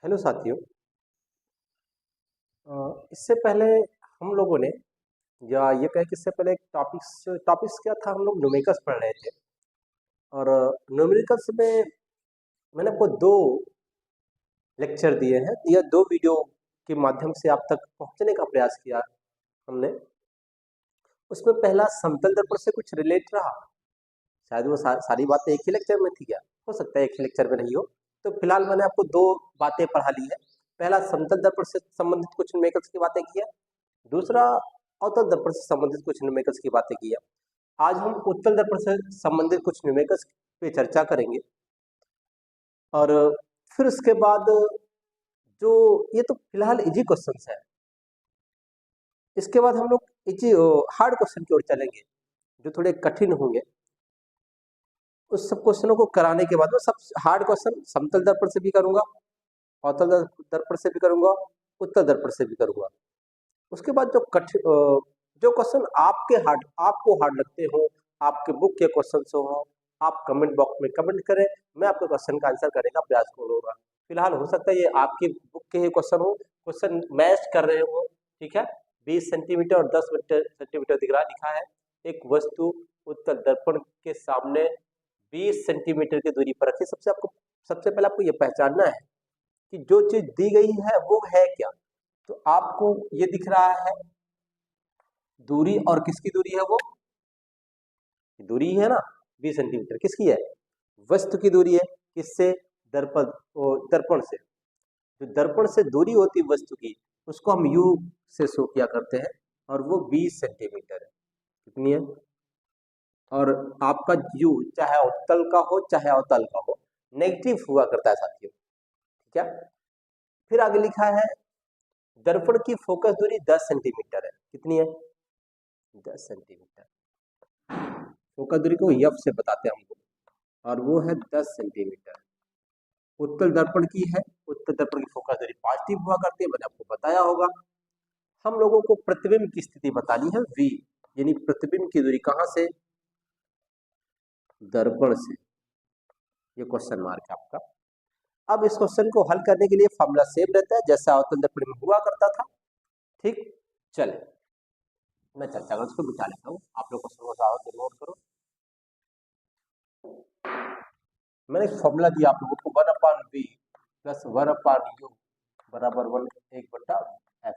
Hello साथियों। इससे पहले हम लोगों ने या ये कहें कि इससे पहले एक टॉपिक्स टॉपिक्स क्या था, हम लोग न्यूमेरिकल्स पढ़ रहे थे। और न्यूमेरिकल्स में मैंने आपको दो लेक्चर दिए हैं या दो वीडियो के माध्यम से आप तक पहुंचने का प्रयास किया हमने। उसमें पहला समतल दर्पण से कुछ रिलेट रहा। शायद वो सारी बातें एक ही लेक्चर में थी, क्या हो सकता है एक ही लेक्चर में नहीं हो। तो फिलहाल मैंने आपको दो बातें पढ़ा ली है। पहला समतल दर्पण से संबंधित कुछ न्यूमेरिकल्स की बातें की है, दूसरा अवतल दर्पण से संबंधित कुछ न्यूमेरिकल्स की बातें की है। आज हम उत्तल दर्पण से संबंधित कुछ न्यूमेरिकल्स पे चर्चा करेंगे। और फिर उसके बाद जो ये तो फिलहाल इजी क्वेश्चंस है, इसके बाद हम लोग इजी हार्ड क्वेश्चन की ओर चलेंगे जो थोड़े कठिन होंगे। उस सब क्वेश्चनों को कराने के बाद में सब हार्ड क्वेश्चन समतल दर्पण से भी करूंगा, अवतल दर्पण से भी करूंगा, उत्तल दर्पण से भी करूंगा। उसके बाद जो क्वेश्चन आपको हार्ड लगते हो, आपके बुक के क्वेश्चन हो, आप कमेंट बॉक्स में कमेंट करें, मैं आपके क्वेश्चन का आंसर करने का प्रयास करूंगा। फिलहाल हो सकता है ये आपकी बुक के ही क्वेश्चन हो, क्वेश्चन मैच कर रहे हो। ठीक है, 20 सेंटीमीटर और 10 सेंटीमीटर दिख रहा लिखा है। एक वस्तु उत्तल दर्पण के सामने 20 सेंटीमीटर की दूरी पर रखी। सबसे पहले आपको ये पहचानना है कि जो चीज दी गई है वो है क्या। तो आपको ये दिख रहा है दूरी, और किसकी दूरी है वो? दूरी है ना 20 सेंटीमीटर, किसकी है? वस्तु की दूरी है। किससे? दर्पण दर्पण से। जो दर्पण से दूरी होती है वस्तु की, उसको हम यू से शो किया करते हैं, और वो 20 सेंटीमीटर है। कितनी है? और आपका यू चाहे उत्तल का हो चाहे अवतल का हो, नेगेटिव हुआ करता है साथियों। ठीक है, फिर आगे लिखा है दर्पण की फोकस दूरी 10 सेंटीमीटर है। कितनी है? 10 सेंटीमीटर। फोकस दूरी को एफ से बताते हैं हम लोग, और वो है 10 सेंटीमीटर। उत्तल दर्पण की है, उत्तल दर्पण की फोकस दूरी पॉजिटिव हुआ करती है, मैंने आपको बताया होगा। हम लोगों को प्रतिबिंब की स्थिति बतानी है वी, यानी प्रतिबिंब की दूरी कहां से? दर्पण से। ये क्वेश्चन मार्क है आपका। अब इस क्वेश्चन को हल करने के लिए फॉर्मूला सेम रहता है जैसा अवतल दर्पण में हुआ करता था। ठीक, चले मैं चर्चा कर उसको बिठा लेता हूँ, आप लोग क्वेश्चन को नोट करो। मैंने एक फॉर्मूला दिया आप लोगों को, 1/v प्लस 1/u बराबर 1/f।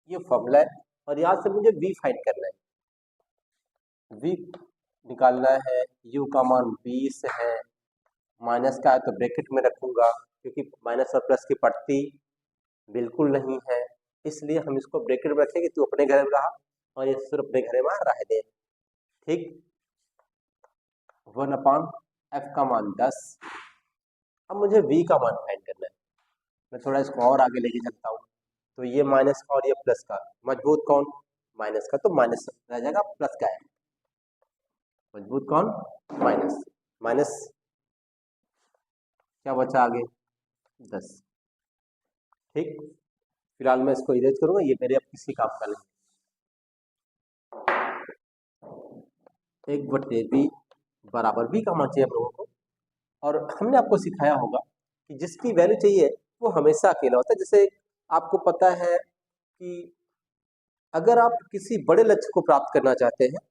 ये फॉर्मूला है, और यहाँ से मुझे v फाइंड करना है। v निकालना है, u का मान 20 है, माइनस का है तो ब्रैकेट में रखूंगा, क्योंकि माइनस और प्लस की पड़ती बिल्कुल नहीं है, इसलिए हम इसको ब्रैकेट में रखेंगे। तू अपने घर में रहा और ये सिर्फ अपने घर में रह दे। ठीक, 1/f का मान 10। अब मुझे v का मान फाइंड करना है। मैं थोड़ा इसको और आगे लेके चलता हूँ। तो ये माइनस का और ये प्लस का, मजबूत कौन? माइनस का, तो माइनस रह जाएगा, प्लस का है। मजबूत कौन? माइनस। माइनस क्या बचा आगे? 10। ठीक, फिलहाल मैं इसको इरेज करूंगा, ये मेरे अब किसी काम का नहीं। 1/v बराबर v का मान चाहिए हम लोगों को। और हमने आपको सिखाया होगा कि जिसकी वैल्यू चाहिए वो हमेशा अकेला होता है। जैसे आपको पता है कि अगर आप किसी बड़े लक्ष्य को प्राप्त करना चाहते हैं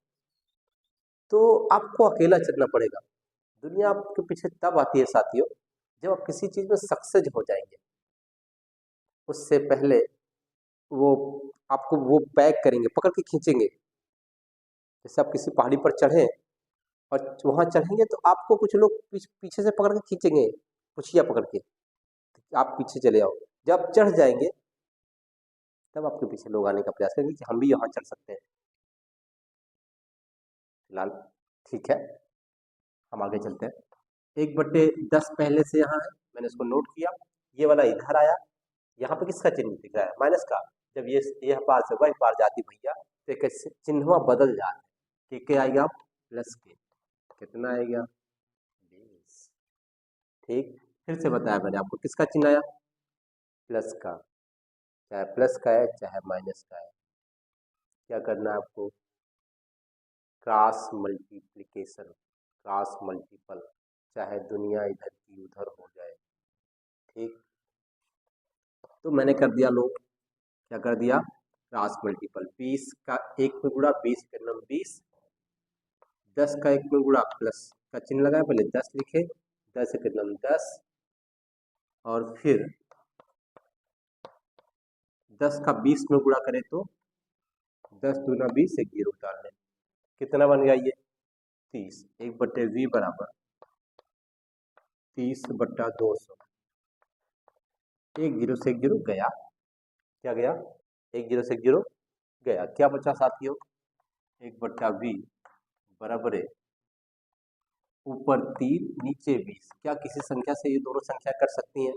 तो आपको अकेला चलना पड़ेगा। दुनिया आपके पीछे तब आती है साथियों जब आप किसी चीज में सक्सेस हो जाएंगे। उससे पहले वो आपको वो बैक करेंगे, पकड़ के खींचेंगे। जैसे आप किसी पहाड़ी पर चढ़े और वहां चढ़ेंगे तो आपको कुछ लोग पीछे से पकड़ के खींचेंगे, पुछिया पकड़ के, आप पीछे चले आओ। जब चढ़ जाएंगे तब आपके पीछे लोग आने का प्रयास करेंगे कि हम भी यहाँ चढ़ सकते हैं। फिलहाल ठीक है, हम आगे चलते हैं। 1/10 पहले से यहाँ है, मैंने इसको नोट किया। ये वाला इधर आया, यहाँ पे किसका चिन्ह दिख रहा है? माइनस का। जब ये पार से वही पार जाती भैया तो कैसे चिन्ह बदल जाए, कि क्या आएगा? प्लस के। कितना आएगा? 20। ठीक, फिर से बताया मैंने आपको, किसका चिन्ह आया? प्लस का। चाहे प्लस का है चाहे माइनस का है, क्या करना है आपको? क्रॉस मल्टीप्लिकेशन, क्रॉस मल्टीपल, चाहे दुनिया इधर की उधर हो जाए। ठीक, तो मैंने कर दिया, लो क्या कर दिया, क्रॉस मल्टीपल। 20 का 1 में गुणा 20 के नम 20, 10 का 1 में गुणा प्लस का चिन्ह लगाए, पहले 10 लिखे, 10 के नम 10, और फिर 10 का 20 में गुणा करें तो 10 दूना 20, एक जीरो डाल लें, कितना बन गया ये 30। 1/v बराबर 30/200। एक जीरो से एक जीरो गया, क्या गया, एक जीरो से एक जीरो गया, क्या बचा साथियों, 1/v बराबर है ऊपर 3 नीचे 20। क्या किसी संख्या से ये दोनों संख्या कर सकती हैं,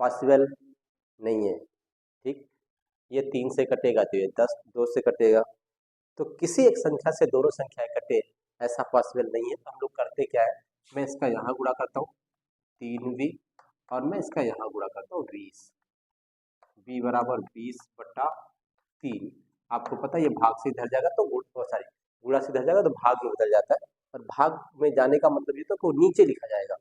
पॉसिबल नहीं है, ठीक। ये 3 से कटेगा तो ये 10 2 से कटेगा, तो किसी एक संख्या से दोनों संख्याएं कटे ऐसा पॉसिबल नहीं है। तो हम लोग करते क्या है, मैं इसका यहाँ गुणा करता हूँ 3v, और मैं इसका यहाँ गुणा करता हूँ 20, v बराबर 20/3। आपको पता है ये भाग से इधर जाएगा तो सॉरी गुणा से इधर जाएगा तो भाग में बदल जाता है, और भाग में जाने का मतलब ये तो कि वो नीचे लिखा जाएगा,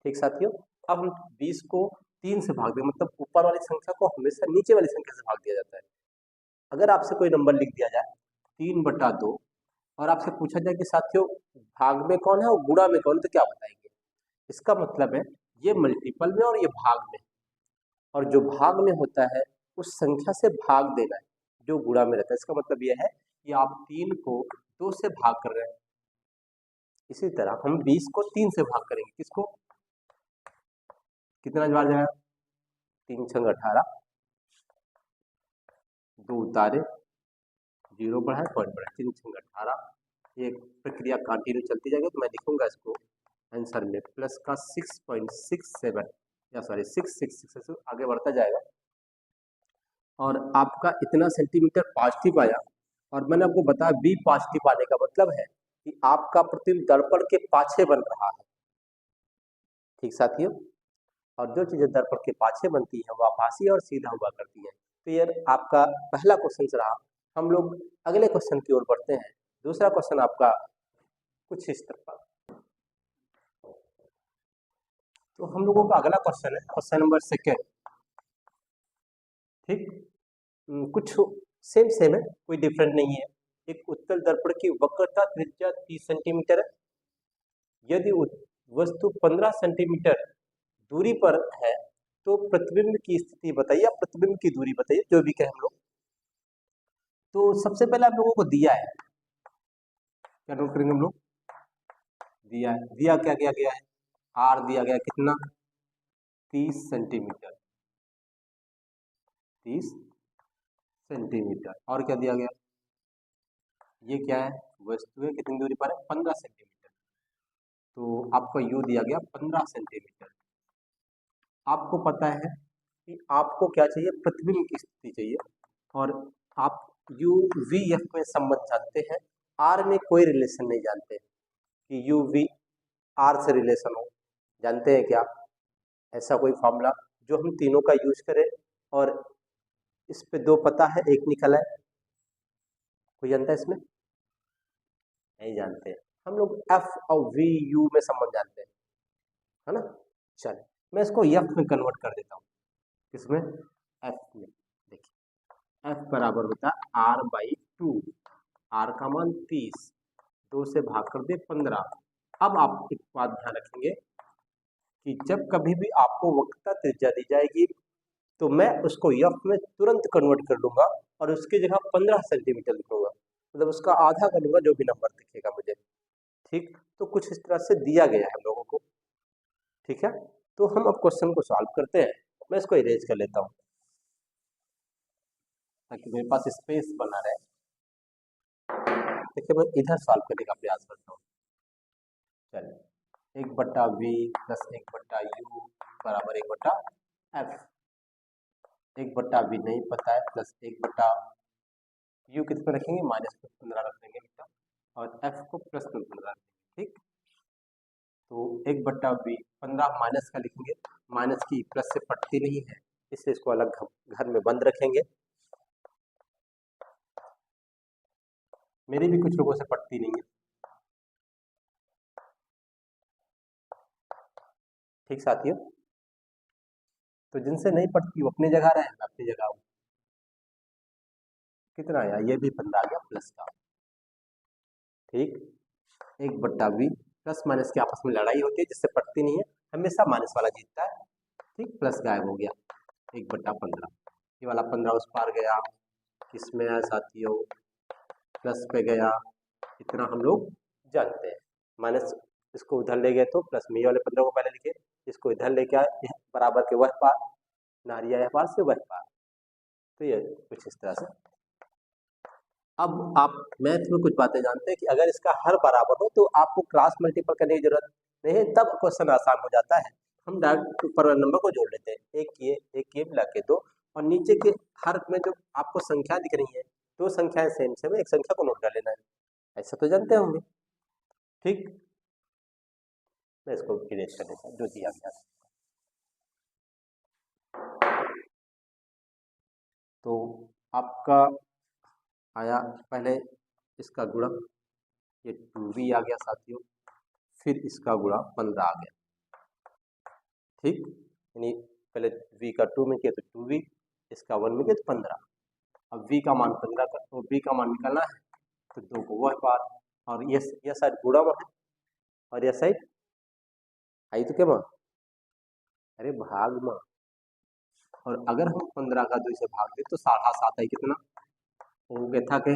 ठीक साथियों। अब हम 20 को 3 से भाग दें, मतलब ऊपर वाली संख्या को हमेशा नीचे वाली संख्या से भाग दिया जाता है। अगर आपसे कोई नंबर लिख दिया जाए 3/2 और आपसे पूछा जाए कि साथियों भाग में कौन है और गुणा में कौन है, तो क्या बताएंगे, इसका मतलब है ये मल्टीपल में और ये भाग में, और जो भाग में होता है उस संख्या से भाग देना है जो गुणा में रहता है। इसका मतलब यह है कि आप 3 को 2 से भाग कर रहे हैं, इसी तरह हम 20 को 3 से भाग करेंगे, किसको, कितना बार जाएगा, 3 छंग 18, 2 उतारे, जीरो बढ़ाए, पॉइंट बढ़ाए, 3 छंग 18। ये प्रक्रिया कंटिन्यू चलती जाएगी, तो मैं लिखूंगा इसको आंसर में प्लस का 6.67 या सॉरी 666 आगे बढ़ता जाएगा, और आपका इतना सेंटीमीटर पॉजिटिव आया। और मैंने आपको बताया बी पॉजिटिव आने का मतलब है कि आपका प्रतिबिंब दर्पण के पाछे बन रहा है, ठीक साथियों। और जो चीजें दर्पण के पाछे बनती है वो आभासी और सीधा हुआ करती है। तो ये आपका पहला क्वेश्चन रहा। हम लोग अगले क्वेश्चन की ओर बढ़ते हैं। दूसरा क्वेश्चन आपका कुछ इस तरह का, तो हम लोगों का अगला क्वेश्चन है क्वेश्चन नंबर 2, ठीक। कुछ सेम है, कोई डिफरेंट नहीं है। एक उत्तल दर्पण की वक्रता त्रिज्या 30 सेंटीमीटर है। यदि वस्तु 15 सेंटीमीटर दूरी पर है तो प्रतिबिंब की स्थिति बताइए, या प्रतिबिंब की दूरी बताइए, जो भी कहें हम लोग। तो सबसे पहले आप लोगों को दिया है, क्या नोट करेंगे हम लोग, दिया है, दिया क्या किया गया है, आर दिया गया कितना 30 सेंटीमीटर, 30 सेंटीमीटर, और क्या दिया गया, ये क्या है, वस्तु है कितनी दूरी पर है 15 सेंटीमीटर, तो आपको यू दिया गया 15 सेंटीमीटर। आपको पता है कि आपको क्या चाहिए, प्रतिबिंब की स्थिति चाहिए, और आप यू वी एफ में संबंध जानते हैं, आर में कोई रिलेशन नहीं जानते कि यू वी आर से रिलेशन हो, जानते हैं क्या, ऐसा कोई फॉर्मूला जो हम तीनों का यूज करें, और इस पे दो पता है एक निकला है, कोई जानता है इसमें, नहीं जानते। हम लोग एफ और वी यू में संबंध जानते हैं, है ना। चलिए मैं इसको एफ में कन्वर्ट कर देता हूँ, किसमें, एफ में। देखिए एफ बराबर होता है r/2, आर का मान 30, 2 से भाग कर दे 15। अब आप एक बात ध्यान रखेंगे कि जब कभी भी आपको वक्रता त्रिज्या दी जाएगी तो मैं उसको एफ में तुरंत कन्वर्ट कर लूंगा और उसकी जगह 15 सेंटीमीटर लिखूंगा, मतलब उसका आधा कर लूंगा जो भी नंबर दिखेगा मुझे, ठीक। तो कुछ इस तरह से दिया गया है हम लोगों को, ठीक है। तो हम अब क्वेश्चन को सॉल्व करते हैं। मैं इसको इरेज कर लेता हूँ ताकि मेरे पास स्पेस बना रहे। देखिए मैं इधर सॉल्व करने का प्रयास करता हूँ। चलिए 1/v प्लस 1/u बराबर 1/f। 1/v नहीं पता है, प्लस 1/u किस पे रखेंगे, -15 रख देंगे बेटा, और f को प्लस में 15 रख देंगे, ठीक। तो 1/v 15 माइनस का लिखेंगे, माइनस की प्लस से पटती नहीं है, इसलिए इसको अलग घर में बंद रखेंगे। मेरी भी कुछ लोगों से पटती नहीं है, ठीक साथियों। तो जिनसे नहीं पड़ती वो अपनी जगह रहे, मैं अपनी जगह हूँ। कितना आया, ये भी 15 आ गया प्लस का। ठीक, 1/v प्लस माइनस की आपस में लड़ाई होती है जिससे पड़ती नहीं है, हमेशा माइनस वाला जीतता है। ठीक, प्लस गायब हो गया, 1/15। ये वाला 15 उस पार गया, किसमें आया साथियों, प्लस पे गया। इतना हम लोग जानते हैं। माइनस इसको उधर ले गए तो प्लस में, ये वाले 15 को पहले लिखे, इसको इधर लेके आए, बराबर के वह पार, नारिया यह पार से वह पार। तो ये कुछ इस तरह से। अब आप मैथ में कुछ बातें जानते हैं कि अगर इसका हर बराबर हो तो आपको क्रॉस मल्टीपल करने की जरूरत नहीं है, तब क्वेश्चन आसान हो जाता है। हम डायरेक्ट ऊपर वाले नंबर को जोड़ लेते हैं, एक ये मिला के 2, और नीचे के हर में जो आपको संख्या दिख रही है, दो संख्याएं सेम सेम है, एक संख्या को नोट कर लेना है। ऐसा तो जानते होंगे। ठीक, मैं इसको इरेज कर देता हूँ जो दिया गया। तो आपका आया पहले इसका गुणा, ये 2v आ गया साथियों, फिर इसका गुणा 15 आ गया। ठीक, यानी पहले v का 2 में किया तो 2v, इसका 1 में किया तो 15। अब v का मान 15 का, तो v का मान निकालना है, तो 2 को वह पार, और यह साइड गुणा में है और यह साइड आई तो क्या मान, अरे भाग में। और अगर हम 15 का 2 से भाग दे तो 7.5 आई, कितना वो क्या था के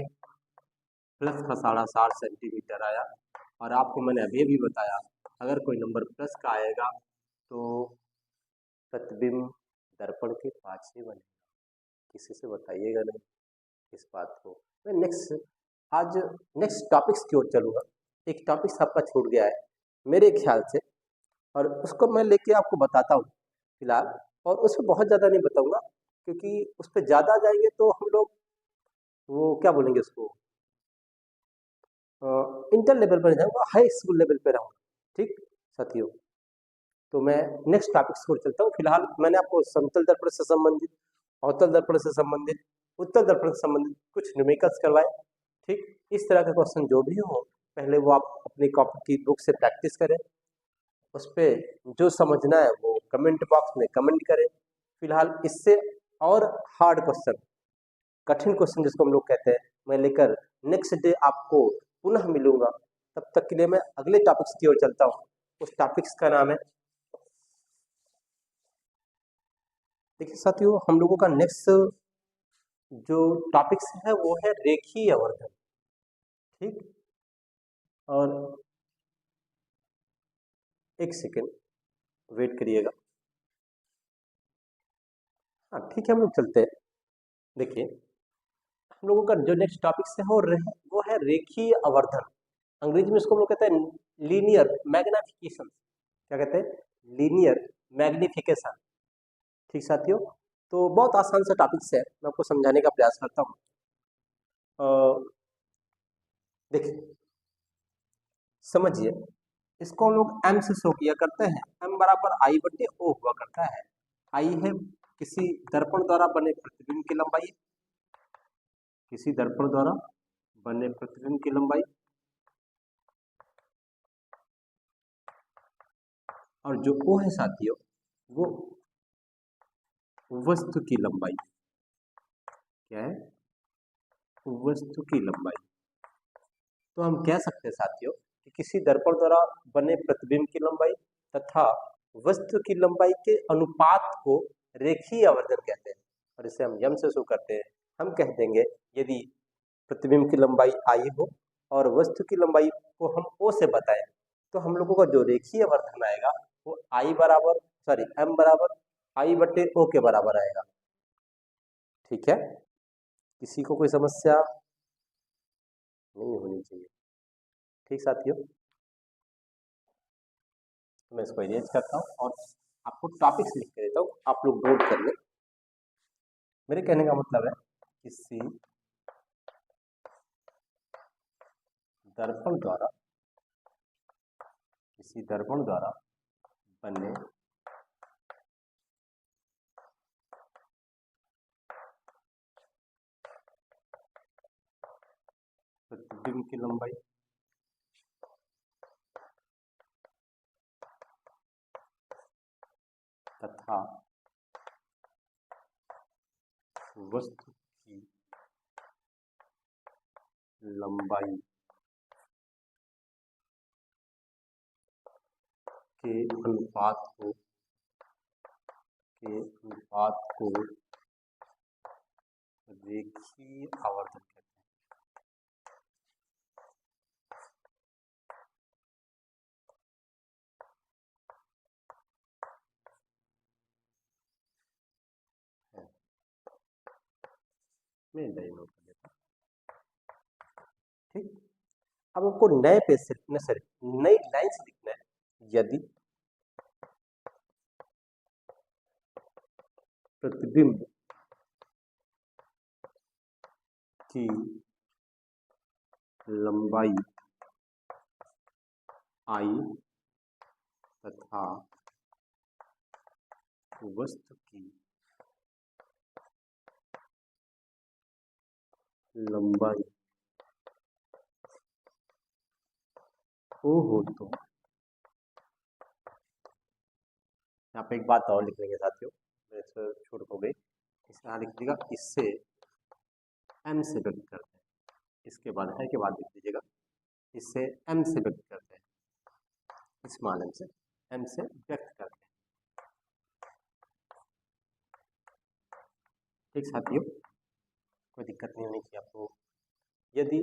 प्लस का 7.5 सेंटीमीटर आया। और आपको मैंने अभी भी बताया, अगर कोई नंबर प्लस का आएगा तो प्रतिबिंब दर्पण के पाछे बनेगा, किसी से बताइएगा नहीं इस बात को। मैं आज नेक्स्ट टॉपिक्स की ओर चलूँगा। एक टॉपिक्स आपका छूट गया है मेरे ख्याल से, और उसको मैं लेके आपको बताता हूँ फिलहाल, और उसमें बहुत ज़्यादा नहीं बताऊँगा क्योंकि उस पर ज़्यादा जाएंगे तो हम लोग वो क्या बोलेंगे उसको, इंटर लेवल पर जाऊँगा, हाई स्कूल लेवल पे रहूँगा। ठीक साथियों, तो मैं नेक्स्ट टॉपिक्स को चलता हूँ। फिलहाल मैंने आपको समतल दर्पण से संबंधित, अवतल दर्पण से संबंधित, उत्तल दर्पण से संबंधित कुछ न्यूमेरिकल्स करवाए। ठीक, इस तरह के क्वेश्चन जो भी हो, पहले वो आप अपनी कॉपी की बुक से प्रैक्टिस करें, उस पर जो समझना है वो कमेंट बॉक्स में कमेंट करें। फिलहाल इससे और हार्ड क्वेश्चन, कठिन क्वेश्चन जिसको हम लोग कहते हैं, मैं लेकर नेक्स्ट डे आपको पुनः मिलूंगा। तब तक के लिए मैं अगले टॉपिक्स की ओर चलता हूँ। उस टॉपिक्स का नाम है, देखिए साथियों, हम लोगों का नेक्स्ट जो टॉपिक्स है वो है रेखीय आवर्धन। ठीक, और एक सेकेंड वेट करिएगा। हाँ ठीक है, हम लोग चलते हैं। देखिए, हम लोगों का जो नेक्स्ट टॉपिक्स है वो है रेखीय आवर्धन। अंग्रेजी में इसको हम लोग कहते हैं लीनियर मैग्निफिकेशन। क्या कहते हैं, लीनियर मैग्निफिकेशन। ठीक साथियों, तो बहुत आसान सा टॉपिक्स है, मैं आपको समझाने का प्रयास करता हूँ। देखिए समझिए, इसको हम लोग m से शो किया करते हैं, m बराबर I/O हुआ करता है। I है किसी दर्पण द्वारा बने प्रतिबिंब की लंबाई, किसी दर्पण द्वारा बने प्रतिबिंब की लंबाई, और जो O है साथियों वो वस्तु की लंबाई। क्या है, वस्तु की लंबाई। तो हम कह सकते हैं साथियों कि किसी दर्पण द्वारा बने प्रतिबिंब की लंबाई तथा वस्तु की लंबाई के अनुपात को रेखीय आवर्धन कहते हैं, और इसे हम यम से शो करते हैं। हम कह देंगे यदि प्रतिबिंब की लंबाई आई हो और वस्तु की लंबाई को हम ओ से बताएं, तो हम लोगों का जो रेखीय आवर्धन आएगा वो एम बराबर I/O के बराबर आएगा। ठीक है, किसी को कोई समस्या नहीं होनी चाहिए। ठीक साथियों, मैं इसको इरेज करता हूँ और आपको टॉपिक्स लिख के देता हूँ, आप लोग नोट कर लें। मेरे कहने का मतलब है किसी दर्पण द्वारा बने प्रतिबिंब की लंबाई तथा वस्तु की लंबाई के अनुपात को रेखीय आवर्धन कहते हैं। मैं नए नोट कर लेता हूं। ठीक, अब हमको नए पेज से नई लाइन से लिखना है। यदि प्रतिबिंब की लंबाई I तथा वस्तु की लंबाई O हो तो यहाँ पे एक बात और लिख लेंगे साथियों, मेरे से छूट हो गई। इसे यहाँ लिख दीजिएगा, इससे m से व्यक्त करते हैं। इसके बाद है के बाद लिख दीजिएगा, इससे m से व्यक्त करते हैं, स्मॉल m से व्यक्त करते हैं। ठीक साथियों, कोई दिक्कत नहीं होनी चाहिए आपको। यदि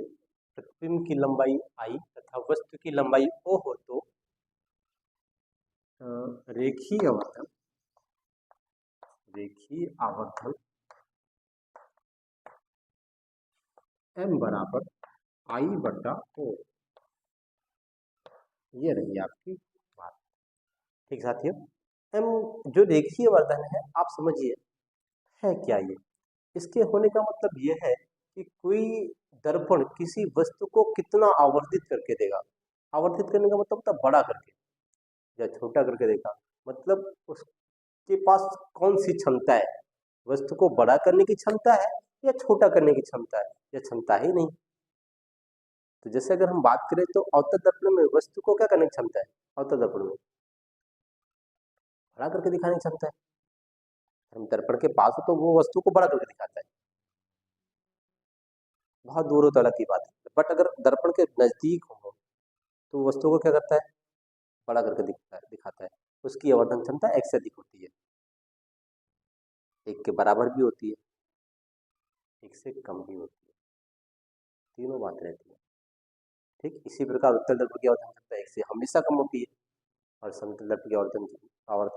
प्रतिबिंब की लंबाई I तथा वस्तु की लंबाई O हो तो रेखीय आवर्धन m बराबर I बटा O, ये रही आपकी बात। ठीक साथियों, m जो रेखीय आवर्धन है, आप समझिए है क्या ये। इसके होने का मतलब ये है कि कोई दर्पण किसी वस्तु को कितना आवर्धित करके देगा। आवर्धित करने का मतलब होता बड़ा करके या छोटा करके देगा, मतलब उसके पास कौन सी क्षमता है, वस्तु को बड़ा करने की क्षमता है या छोटा करने की क्षमता है, या क्षमता ही नहीं। तो जैसे अगर हम बात करें तो अवतल दर्पण में वस्तु को क्या करने की क्षमता है, अवतल दर्पण में बड़ा करके दिखाने की क्षमता है। हम दर्पण के पास हो तो वो वस्तु को बड़ा करके दिखाता है, बहुत दूर हो तो अलग की बात है। बट अगर दर्पण के नजदीक हो तो वस्तु को क्या करता है, बड़ा करके दिखाता है। उसकी आवर्धन क्षमता x से अधिक होती है, एक के बराबर भी होती है, एक से कम भी होती है, तीनों बात रहती है। ठीक, इसी प्रकार उत्तल दर्पण की आवर्धन क्षमता एक से हमेशा कम होती है और समतल दर्पण की आवर्धन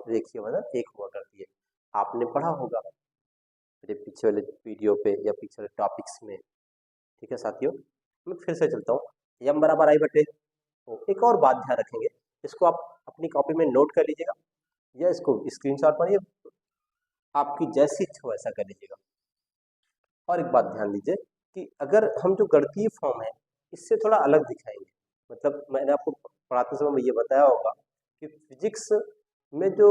रेखीय आवर्धन एक हुआ करती है। आपने पढ़ा होगा मेरे पीछे वाले वीडियो पे या पीछे वाले टॉपिक्स में। ठीक है साथियों, मैं फिर से चलता हूँ, m बराबर I बटे। एक और बात ध्यान रखेंगे, इसको आप अपनी कॉपी में नोट कर लीजिएगा या इसको स्क्रीनशॉट मारिए, आपकी जैसी इच्छा वैसा कर लीजिएगा। और एक बात ध्यान दीजिए कि अगर हम जो गणितीय फॉर्म है इससे थोड़ा अलग दिखाएंगे, मतलब मैंने आपको पढ़ाते समय ये बताया होगा कि फिजिक्स में जो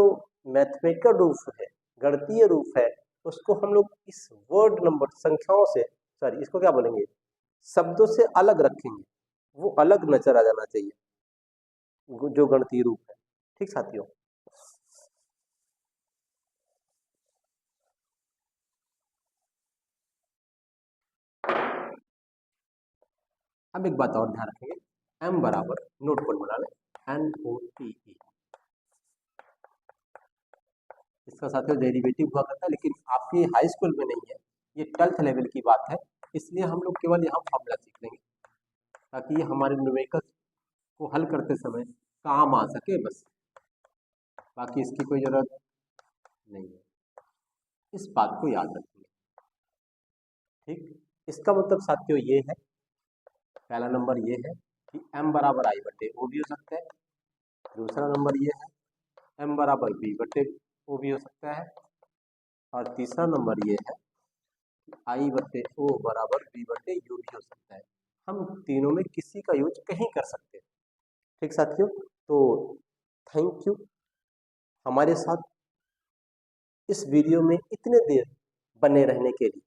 मैथमेटिकल रूप है, गणितीय रूप है, उसको हम लोग इस वर्ड नंबर संख्याओं से, सॉरी इसको क्या बोलेंगे, शब्दों से अलग रखेंगे, वो अलग नजर आ जाना चाहिए जो गणितीय रूप है। ठीक साथियों, अब एक बात और ध्यान रखेंगे, m बराबर नोट पर बना लें NOTE, इसका साथियों डेरिवेटिव हुआ करता है, लेकिन आपके हाई स्कूल में नहीं है, ये 12th लेवल की बात है, इसलिए हम लोग केवल यहाँ फॉर्मूला सीख लेंगे ताकि ये हमारे न्यूमेरिकल को हल करते समय काम आ सके बस, बाकी इसकी कोई जरूरत नहीं है। इस बात को याद रखिए। ठीक, इसका मतलब साथियों ये है, पहला नंबर ये है कि m बराबर I बटे O भी हो सकता है, दूसरा नंबर ये है m बराबर B बटे O भी हो सकता है, और तीसरा नंबर ये है कि I बटे O बराबर B बटे U भी हो सकता है। हम तीनों में किसी का यूज कहीं कर सकते हैं। ठीक साथियों, तो थैंक यू हमारे साथ इस वीडियो में इतने देर बने रहने के लिए।